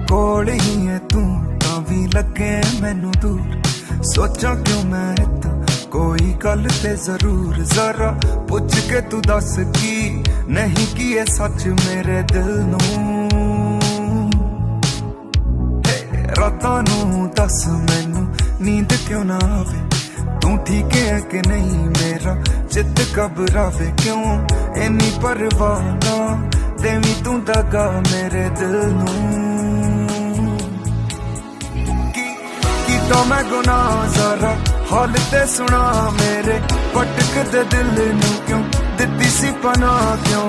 कोल ही है तू तां भी लगे मैनू दूर। सोचा क्यों मैं इत्ता कोई गल ते जरूर, जरा पुछ के तू दस की नहीं की है सच मेरे दिल नू। रातां नू दस मैनू नींद क्यों ना आवे, तू ठीक है कि नहीं मेरा चित घबरावे क्यों इन्नी परवाह ना देवी तू दगा मेरे दिल नू। तो मैं गुनाह जरा हाल ते सुना मेरे, भटक दे दिल नू क्यों दिती सी पनाह क्यों।